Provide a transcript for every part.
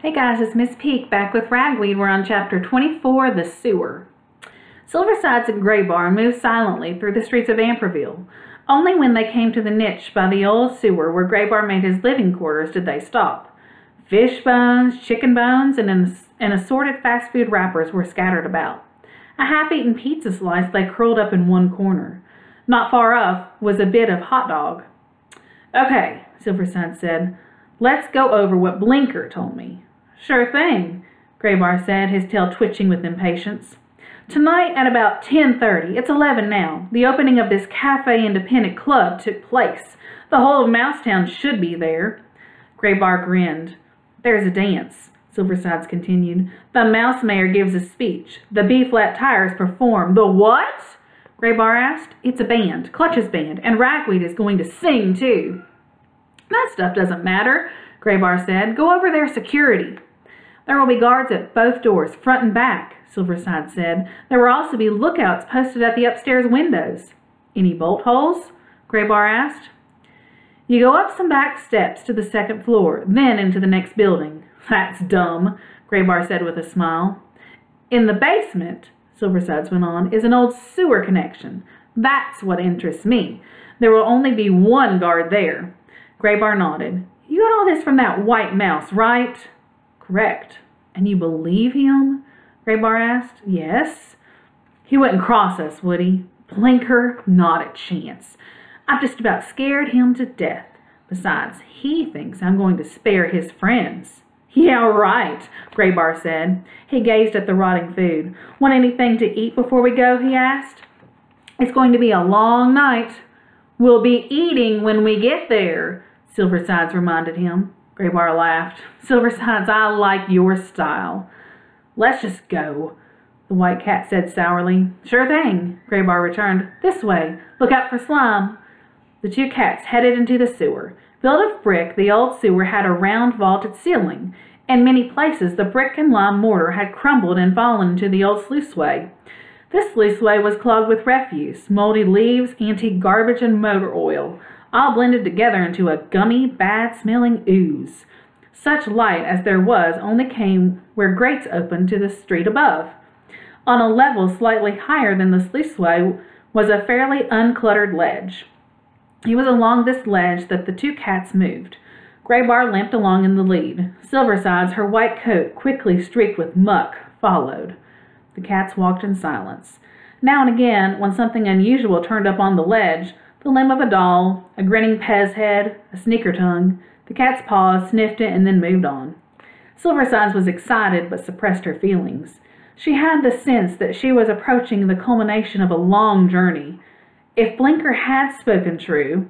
Hey guys, it's Miss Peak back with Ragweed. We're on chapter 24, The Sewer. Silversides and Graybar moved silently through the streets of Amperville. Only when they came to the niche by the old sewer where Graybar made his living quarters did they stop. Fish bones, chicken bones, and assorted fast food wrappers were scattered about. A half-eaten pizza slice lay curled up in one corner. Not far off was a bit of hot dog. "Okay," Silverside said. "Let's go over what Blinker told me." "Sure thing," Graybar said, his tail twitching with impatience. "Tonight at about 10:30, it's 11 now, the opening of this Cafe Independent Club took place. The whole of Mousetown should be there." Graybar grinned. "There's a dance," Silversides continued. "The Mouse Mayor gives a speech. The B-flat Tires perform." "The what?" Graybar asked. "It's a band, Clutch's band, and Ragweed is going to sing too." "That stuff doesn't matter," Graybar said. "Go over their security." "There will be guards at both doors, front and back," Silverside said. "There will also be lookouts posted at the upstairs windows." "Any bolt holes?" Graybar asked. "You go up some back steps to the second floor, then into the next building." "That's dumb," Graybar said with a smile. "In the basement," Silversides went on, "is an old sewer connection. That's what interests me. There will only be one guard there." Graybar nodded. "You got all this from that white mouse, right?" "Correct." "And you believe him?" Graybar asked. "Yes." "He wouldn't cross us, would he?" "Blinker? Not a chance. I've just about scared him to death. Besides, he thinks I'm going to spare his friends." "Yeah, right," Graybar said. He gazed at the rotting food. "Want anything to eat before we go?" he asked. "It's going to be a long night." "We'll be eating when we get there," Silversides reminded him. Graybar laughed. "Silversides, I like your style." "Let's just go," the white cat said sourly. "Sure thing," Graybar returned. "This way. Look out for slime." The two cats headed into the sewer. Built of brick, the old sewer had a round vaulted ceiling. In many places, the brick and lime mortar had crumbled and fallen into the old sluiceway. This sluiceway was clogged with refuse, moldy leaves, antique garbage, and motor oil, all blended together into a gummy, bad-smelling ooze. Such light as there was only came where grates opened to the street above. On a level slightly higher than the sluiceway was a fairly uncluttered ledge. It was along this ledge that the two cats moved. Graybar limped along in the lead. Silversides, her white coat quickly streaked with muck, followed. The cats walked in silence. Now and again, when something unusual turned up on the ledge, the limb of a doll, a grinning Pez head, a sneaker tongue, the cats paused, sniffed it, and then moved on. Silversides was excited but suppressed her feelings. She had the sense that she was approaching the culmination of a long journey. If Blinker had spoken true,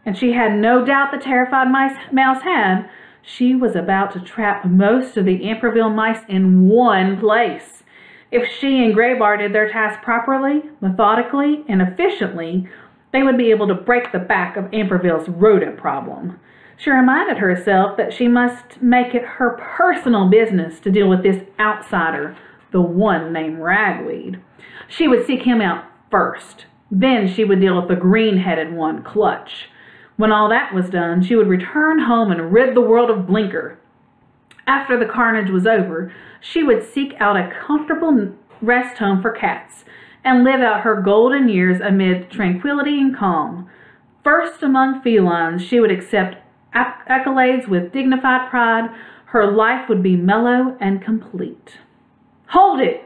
and she had no doubt the terrified mouse had, she was about to trap most of the Amperville mice in one place. If she and Graybar did their task properly, methodically, and efficiently, they would be able to break the back of Amperville's rodent problem. She reminded herself that she must make it her personal business to deal with this outsider, the one named Ragweed. She would seek him out first. Then she would deal with the green-headed one, Clutch. When all that was done, she would return home and rid the world of Blinker. After the carnage was over, she would seek out a comfortable rest home for cats and live out her golden years amid tranquility and calm. First among felines, she would accept accolades with dignified pride. Her life would be mellow and complete. "Hold it!"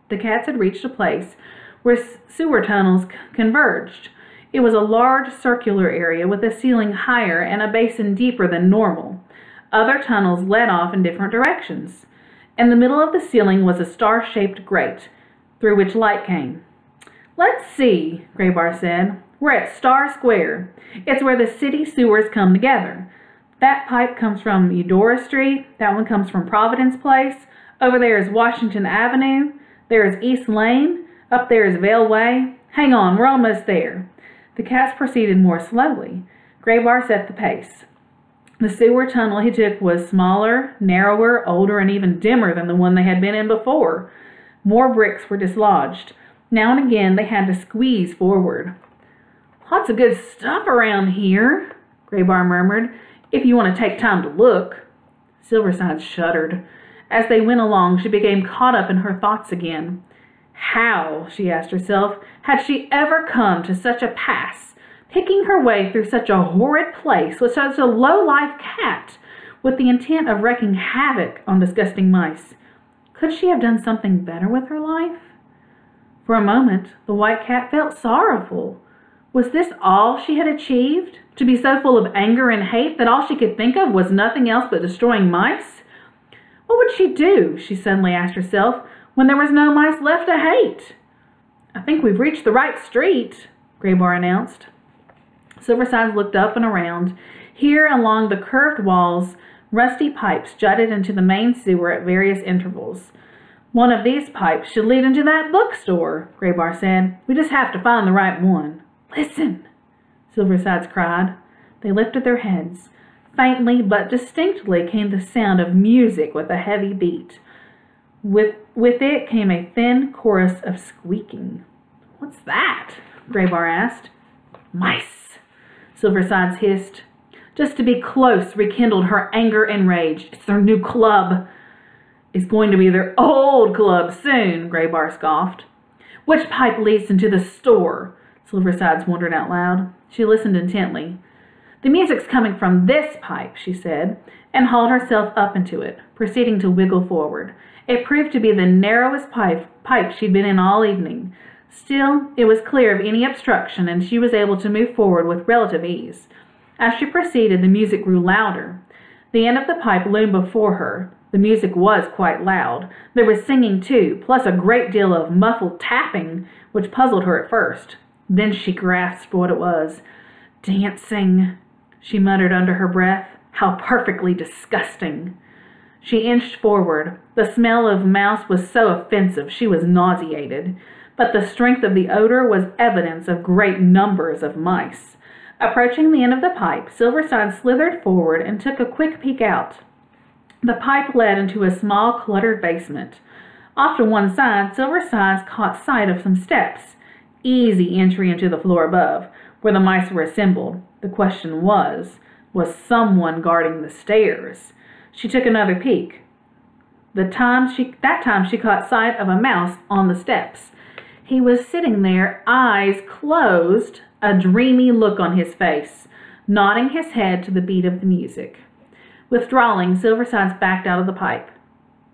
The cats had reached a place where sewer tunnels converged. It was a large circular area with a ceiling higher and a basin deeper than normal. Other tunnels led off in different directions. In the middle of the ceiling was a star-shaped grate, through which light came. "Let's see," Graybar said. "We're at Star Square. It's where the city sewers come together. That pipe comes from Eudora Street. That one comes from Providence Place. Over there is Washington Avenue. There is East Lane. Up there is Vale Way. Hang on, we're almost there." The cats proceeded more slowly. Graybar set the pace. The sewer tunnel he took was smaller, narrower, older, and even dimmer than the one they had been in before. More bricks were dislodged. Now and again they had to squeeze forward. "Lots of good stuff around here," Graybar murmured, "if you want to take time to look." Silverside shuddered. As they went along, she became caught up in her thoughts again. How, she asked herself, had she ever come to such a pass, picking her way through such a horrid place with such a low-life cat, with the intent of wreaking havoc on disgusting mice? Could she have done something better with her life? For a moment, the white cat felt sorrowful. Was this all she had achieved? To be so full of anger and hate that all she could think of was nothing else but destroying mice? What would she do, she suddenly asked herself, when there was no mice left to hate? I think we've reached the right street, Graybar announced. Silverside looked up and around. Here, along the curved walls, rusty pipes jutted into the main sewer at various intervals. One of these pipes should lead into that bookstore, Graybar said. We just have to find the right one. Listen, Silverside cried. They lifted their heads. Faintly but distinctly came the sound of music with a heavy beat. With it came a thin chorus of squeaking. What's that? Graybar asked. Mice, Silverside hissed. Just to be close rekindled her anger and rage. It's their new club. It's going to be their old club soon, Graybar scoffed. Which pipe leads into the store? Silverside wondered out loud. She listened intently. The music's coming from this pipe, she said, and hauled herself up into it, proceeding to wiggle forward. It proved to be the narrowest pipe she'd been in all evening. Still, it was clear of any obstruction, and she was able to move forward with relative ease. As she proceeded, the music grew louder. The end of the pipe loomed before her. The music was quite loud. There was singing, too, plus a great deal of muffled tapping, which puzzled her at first. Then she grasped what it was. Dancing, she muttered under her breath. How perfectly disgusting. She inched forward. The smell of mouse was so offensive she was nauseated, but the strength of the odor was evidence of great numbers of mice. Approaching the end of the pipe, Silverside slithered forward and took a quick peek out. The pipe led into a small, cluttered basement. Off to one side, Silverside caught sight of some steps. Easy entry into the floor above, where the mice were assembled. The question was someone guarding the stairs? She took another peek. That time she caught sight of a mouse on the steps. He was sitting there, eyes closed, a dreamy look on his face, nodding his head to the beat of the music. Withdrawing, Silverside backed out of the pipe.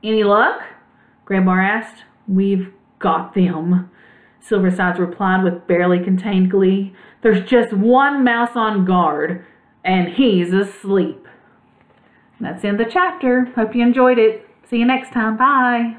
Any luck? Graybar asked. We've got them, Silverside replied with barely contained glee. There's just one mouse on guard, and he's asleep. That's in the chapter. Hope you enjoyed it. See you next time. Bye.